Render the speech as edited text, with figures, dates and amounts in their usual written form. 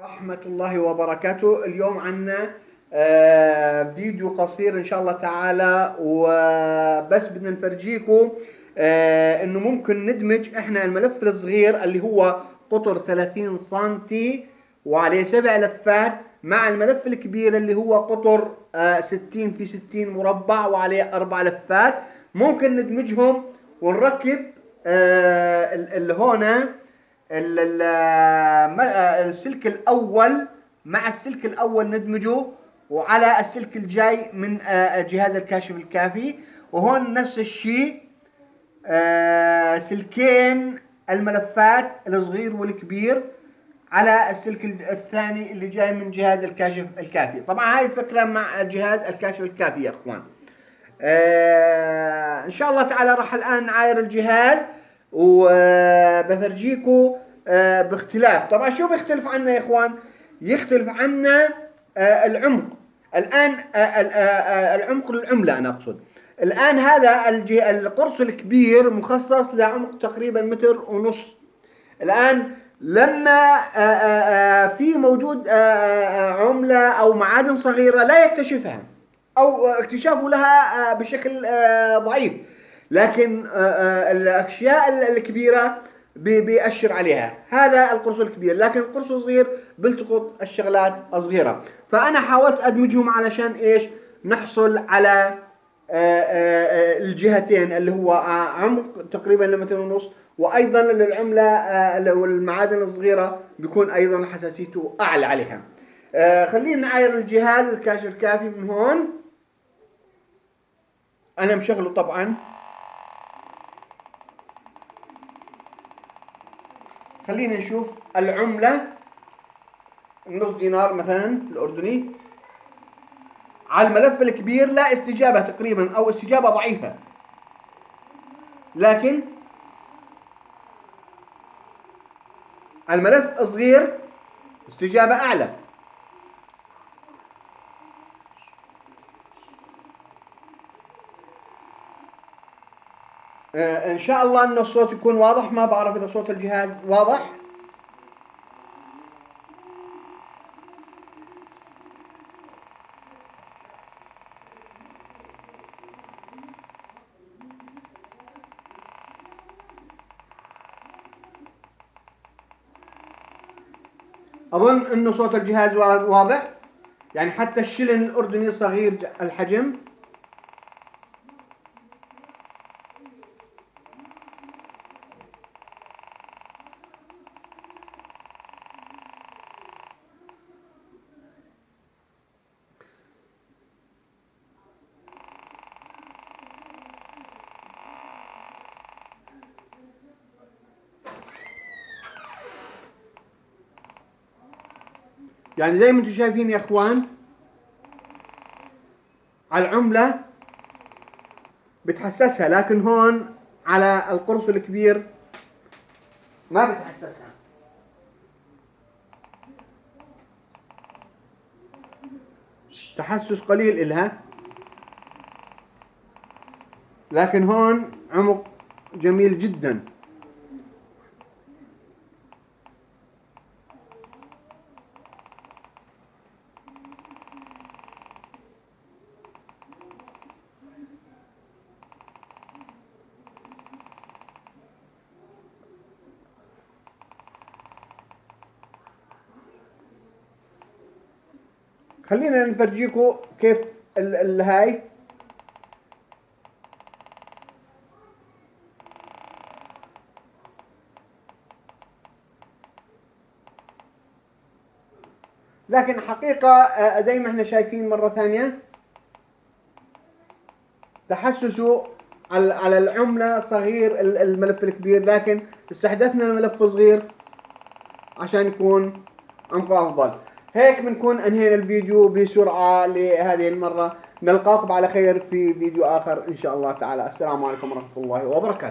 ورحمة الله وبركاته. اليوم عنا فيديو قصير إن شاء الله تعالى، وبس بدنا نفرجيكم إنه ممكن ندمج إحنا الملف الصغير اللي هو قطر 30 سنتي وعليه 7 لفات مع الملف الكبير اللي هو قطر 60 في 60 مربع وعليه 4 لفات. ممكن ندمجهم ونركب اللي هنا السلك الأول مع السلك الأول ندمجه، وعلى السلك الجاي من جهاز الكاشف الكافي. وهون نفس الشيء سلكين الملفات الصغير والكبير على السلك الثاني اللي جاي من جهاز الكاشف الكافي. طبعا هاي الفكرة مع جهاز الكاشف الكافي يا اخوان. ان شاء الله تعالى راح الان نعاير الجهاز وبفرجيكم باختلاف. طبعا شو بيختلف عنا يا اخوان؟ يختلف عنا العمق. الان العمق العملة انا اقصد. الان هذا القرص الكبير مخصص لعمق تقريبا 1.5 متر. الان لما في موجود عملة او معادن صغيرة لا يكتشفها او اكتشافه لها بشكل ضعيف، لكن الاشياء الكبيرة بيأشر عليها. هذا القرص الكبير، لكن القرص الصغير بيلتقط الشغلات الصغيرة. فانا حاولت ادمجهم علشان ايش؟ نحصل على الجهتين اللي هو عمق تقريبا لمتر ونص، وايضا للعملة والمعادن الصغيرة بيكون ايضا حساسيته اعلى عليها. خلينا نعاير الجهاز الكاشف الكافي من هون. انا مشغله طبعا. خلينا نشوف العملة النص دينار مثلا الاردني على الملف الكبير لا استجابة تقريبا او استجابة ضعيفة، لكن الملف صغير استجابة اعلى. ان شاء الله ان الصوت يكون واضح. ما بعرف اذا صوت الجهاز واضح. اظن انه صوت الجهاز واضح، يعني حتى الشلن الاردني صغير الحجم. يعني زي ما انتم شايفين يا اخوان، على العملة بتحسسها، لكن هون على القرص الكبير ما بتحسسها. تحسس قليل إلها، لكن هون عمق جميل جدا. خلينا نفرجيكم كيف هاي. لكن حقيقة زي ما احنا شايفين مرة ثانية تحسسه على العملة صغير الملف الكبير، لكن استحدثنا الملف صغير عشان يكون عمقه أفضل. هيك بنكون انهينا الفيديو بسرعة لهذه المرة. نلقاكم على خير في فيديو آخر إن شاء الله تعالى. السلام عليكم ورحمة الله وبركاته.